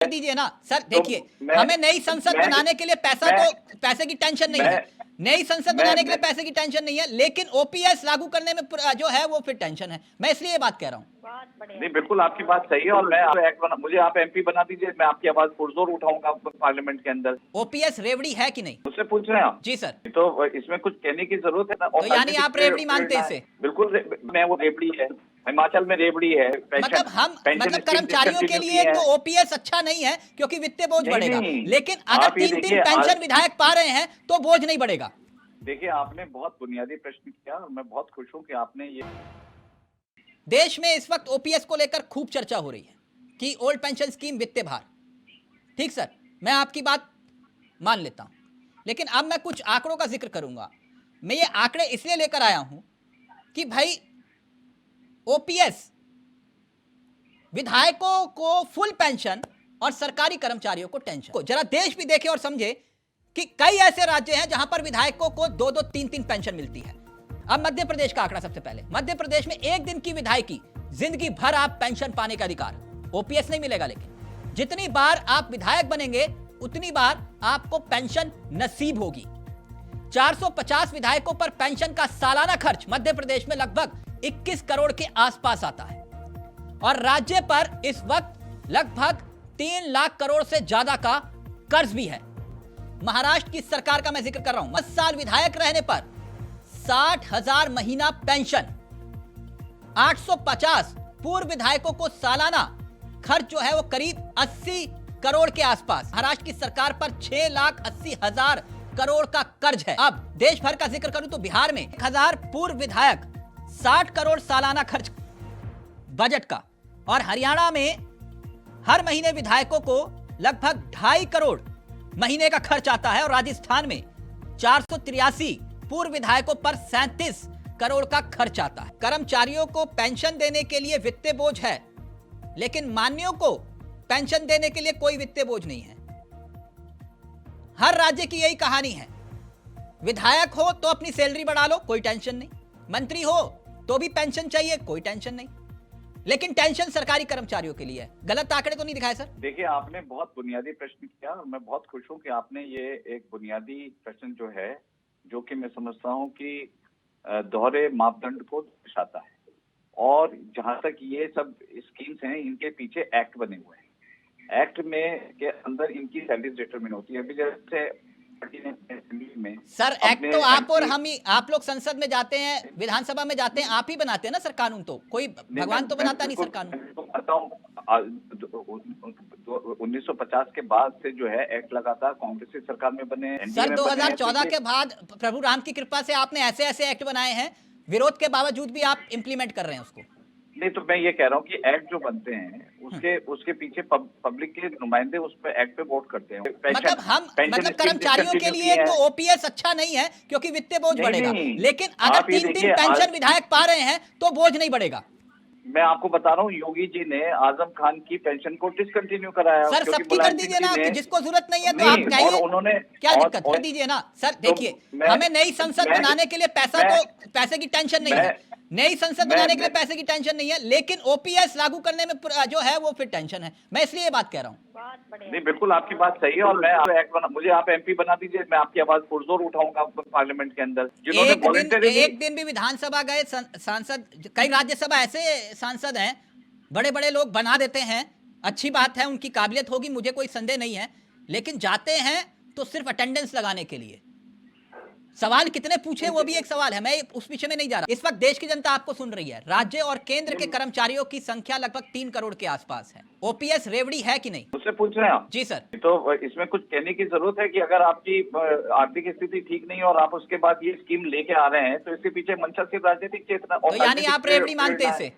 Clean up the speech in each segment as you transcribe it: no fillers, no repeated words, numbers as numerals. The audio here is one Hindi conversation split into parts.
दीजिए ना सर। तो देखिए हमें नई संसद बनाने के लिए पैसे की टेंशन नहीं है। नई संसद बनाने के लिए पैसे की टेंशन नहीं है, लेकिन ओपीएस लागू करने में जो है वो फिर टेंशन है। मैं इसलिए ये बात कह रहा हूँ। नहीं, बिल्कुल आपकी बात सही है। और मुझे आप एमपी बना दीजिए, मैं आपकी आवाज पुरजोर उठाऊंगा पार्लियामेंट के अंदर। ओपीएस रेवड़ी है कि नहीं, मुझसे पूछ रहे हैं आप? जी सर। तो इसमें कुछ कहने की जरूरत है ना। तो यानी आप रेवड़ी मानते हैं इसे? बिल्कुल, मैं वो रेवड़ी है, हिमाचल में रेवड़ी है। मतलब कर्मचारियों के लिए तो ओपीएस अच्छा नहीं है क्योंकि वित्तीय बोझ बढ़ेगा, लेकिन अगर 3 पेंशन विधायक पा रहे हैं तो बोझ नहीं बढ़ेगा। देखिए, आपने बहुत बुनियादी प्रश्न किया और मैं बहुत खुश हूं कि आपने ये। देश में इस वक्त ओपीएस को लेकर खूब चर्चा हो रही है कि ओल्ड पेंशन स्कीम वित्तीय भार। ठीक सर, मैं आपकी बात मान लेता हूं, लेकिन अब मैं कुछ आंकड़ों का जिक्र करूंगा। मैं ये आंकड़े इसलिए लेकर आया हूं कि भाई ओपीएस विधायकों को फुल पेंशन और सरकारी कर्मचारियों को टेंशन को जरा देश भी देखे और समझे कि कई ऐसे राज्य हैं जहां पर विधायकों को 2-2, 3-3 पेंशन मिलती है। अब मध्य प्रदेश का आंकड़ा सबसे पहले। मध्य प्रदेश में एक दिन की विधायकी, जिंदगी भर आप पेंशन पाने का अधिकार। ओपीएस नहीं मिलेगा, लेकिन जितनी बार आप विधायक बनेंगे उतनी बार आपको पेंशन नसीब होगी। 450 विधायकों पर पेंशन का सालाना खर्च मध्य प्रदेश में लगभग 21 करोड़ के आसपास आता है और राज्य पर इस वक्त लगभग 3 लाख करोड़ से ज्यादा का कर्ज भी है। महाराष्ट्र की सरकार का मैं जिक्र कर रहा हूं। 10 साल विधायक रहने पर 60,000 महीना पेंशन। 850 पूर्व विधायकों को सालाना खर्च जो है वो करीब 80 करोड़ के आसपास। महाराष्ट्र की सरकार पर 6,80,000 करोड़ का कर्ज है। अब देश भर का जिक्र करूं तो बिहार में 1000 पूर्व विधायक, 60 करोड़ सालाना खर्च बजट का, और हरियाणा में हर महीने विधायकों को लगभग 2.5 करोड़ महीने का खर्च आता है और राजस्थान में 483 पूर्व विधायकों पर 37 करोड़ का खर्च आता है। कर्मचारियों को पेंशन देने के लिए वित्तीय बोझ है, लेकिन मान्यों को पेंशन देने के लिए कोई वित्तीय बोझ नहीं है। हर राज्य की यही कहानी है। विधायक हो तो अपनी सैलरी बढ़ा लो, कोई टेंशन नहीं। मंत्री हो तो भी पेंशन चाहिए, कोई टेंशन नहीं। लेकिन टेंशन सरकारी कर्मचारियों के लिए है। गलत आंकड़े तो नहीं दिखाए सर? देखिए, आपने बहुत बुनियादी प्रश्न किया और मैं बहुत खुश हूं कि आपने ये एक बुनियादी प्रश्न जो है, जो कि मैं समझता हूं कि दोहरे मापदंड को दर्शाता है। और जहां तक ये सब स्कीम्स हैं, इनके पीछे एक्ट बने हुए हैं। एक्ट में के अंदर इनकी सैलरीज डिटरमिन होती है। अभी जैसे में सर एक्ट तो आप और हम ही, आप लोग संसद में जाते हैं, विधानसभा में जाते हैं, आप ही बनाते हैं ना सर कानून। तो कोई भगवान तो बनाता नहीं सर कानून। 1950 के बाद से जो है एक्ट लगातार कांग्रेस की सरकार में बने। सर 2014 के बाद प्रभु राम की कृपा से आपने ऐसे ऐसे एक्ट बनाए हैं, विरोध के बावजूद भी आप इंप्लीमेंट कर रहे हैं उसको। नहीं, तो मैं ये कह रहा हूँ कि एक्ट जो बनते हैं उसके पीछे पब्लिक के नुमाइंदे उस पर एक्ट पे वोट करते हैं। मतलब कर्मचारियों के लिए तो ओपीएस अच्छा नहीं है क्योंकि वित्तीय बोझ बढ़ेगा, लेकिन अगर 3-3 पेंशन विधायक पा रहे हैं तो बोझ नहीं बढ़ेगा। मैं आपको बता रहा हूँ, योगी जी ने आजम खान की पेंशन को डिसकंटिन्यू कराया। सर सबकी कर दीजिए ना, जिसको जरूरत नहीं है तो आप कहिए, उन्होंने क्या दिक्कत कर दीजिए ना सर। देखिए हमें नई संसद बनाने के लिए पैसे की टेंशन नहीं है। नई संसद बनाने के लिए पैसे की टेंशन नहीं है, लेकिन ओपीएस लागू करने में जो है वो फिर टेंशन है। मैं इसलिए ये बात कह रहा हूँ। नहीं, बिल्कुल आपकी बात सही है। और मुझे आप एमपी बना दीजिए, मैं आपकी आवाज पुरजोर उठाऊंगा पार्लियामेंट के अंदर। एक दिन भी विधानसभा गए सांसद, कई राज्यसभा ऐसे सांसद हैं, बड़े बड़े लोग बना देते हैं, अच्छी बात है, उनकी काबिलियत होगी, मुझे कोई संदेह नहीं है, लेकिन जाते हैं तो सिर्फ अटेंडेंस लगाने के लिए। सवाल कितने पूछे वो भी एक सवाल है, मैं उस विषय में नहीं जा रहा। इस वक्त देश की जनता आपको सुन रही है। राज्य और केंद्र के कर्मचारियों की संख्या लगभग 3 करोड़ के आसपास है। ओपीएस रेवड़ी है कि नहीं? मुझसे पूछ रहे हैं आप? जी सर। तो इसमें कुछ कहने की जरूरत है कि अगर आपकी आर्थिक स्थिति ठीक नहीं और आप उसके बाद ये स्कीम लेके आ रहे हैं तो इसके पीछे मंशा सिर्फ राजनीतिक चेतना। तो यानी आप रेवड़ी मानते हैं इसे?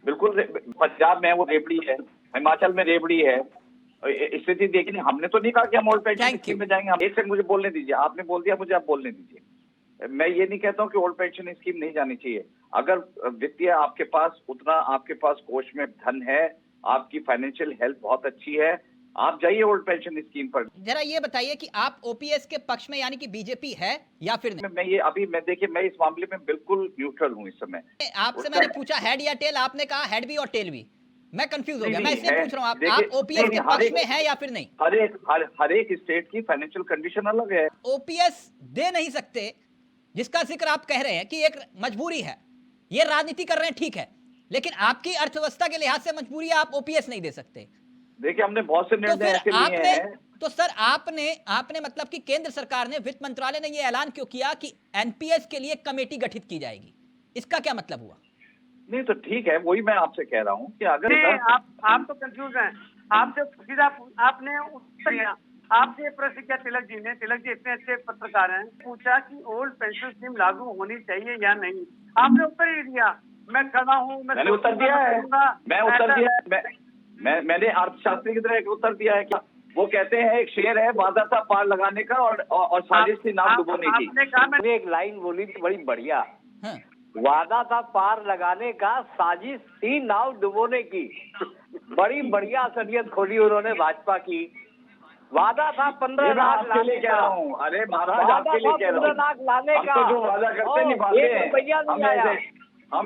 बिल्कुल, पंजाब में वो रेवड़ी है, हिमाचल में रेवड़ी है। स्थिति देखिए, हमने तो नहीं कहा कि हम ओल्ड पेंशन स्कीम में जाएंगे। एक सेकंड मुझे बोलने दीजिए, आपने बोल दिया, मुझे आप बोलने दीजिए। मैं ये नहीं कहता हूँ कि ओल्ड पेंशन स्कीम नहीं जानी चाहिए। अगर वित्तीय आपके पास उतना, आपके पास कोष में धन है, आपकी फाइनेंशियल हेल्थ बहुत अच्छी है, आप जाइए ओल्ड पेंशन स्कीम पर। जरा ये बताइए कि आप ओपीएस के पक्ष में, यानी कि बीजेपी है या फिर नहीं? मैं देखिए, मैं इस मामले में बिल्कुल न्यूट्रल हूँ इस समय। आपसे मैंने पूछा हेड या टेल, आपने कहा हेड भी और टेल भी। मैं कंफ्यूज हो गया, नहीं, मैं इसलिए है। पूछ रहा हूँ, आप देखिए, ओपीएस नहीं, के हर पक्ष एक- में है या फिर नहीं? हर एक स्टेट की फाइनेंशियल कंडीशन अलग है। ओपीएस दे नहीं सकते, जिसका जिक्र आप कह रहे हैं कि एक मजबूरी है, ये राजनीति कर रहे हैं, ठीक है, लेकिन आपकी अर्थव्यवस्था के लिहाज से मजबूरी है, आप ओपीएस नहीं दे सकते। देखिए हमने बहुत से तो निर्णय फिर ऐसे लिए आपने, हैं। तो सर आपने मतलब कि केंद्र सरकार ने, वित्त मंत्रालय ने यह ऐलान क्यों किया कि एनपीएस के लिए कमेटी गठित की जाएगी? इसका क्या मतलब हुआ? नहीं तो ठीक है, वही मैं आपसे कह रहा हूँ कि अगर नहीं, आप तो कंफ्यूज हैं। आपसे सीधा आपने उत्तर दिया, आपसे प्रश्न किया तिलक जी ने, तिलक जी इतने अच्छे पत्रकार हैं, पूछा कि ओल्ड पेंशन स्कीम लागू होनी चाहिए या नहीं, आपने उत्तर ही दिया मैं खड़ा हूँ, मैंने उत्तर दिया है, मैं उत्तर दिया है, मैंने अर्थशास्त्री की तरह एक उत्तर दिया है। क्या वो कहते हैं, एक शेर है, वादा था पार लगाने का और साजिश थी नाव डुबोने की। आपने कहा मैंने एक लाइन बोली थी बड़ी बढ़िया, हाँ, वादा था पार लगाने का, साजिश थी नाव डुबोने की। बड़ी बढ़िया असलियत खोली उन्होंने भाजपा की। वादा था 15 लाख आपके लिए लाने कह का, रहा हूँ, अरे महाराज वादा आपके लिए था कह रहा 15 हूँ, लाख लाने हम का, तो जो वादा करते और निभाते 1 हैं। रुपया नहीं हमें आया। ऐसे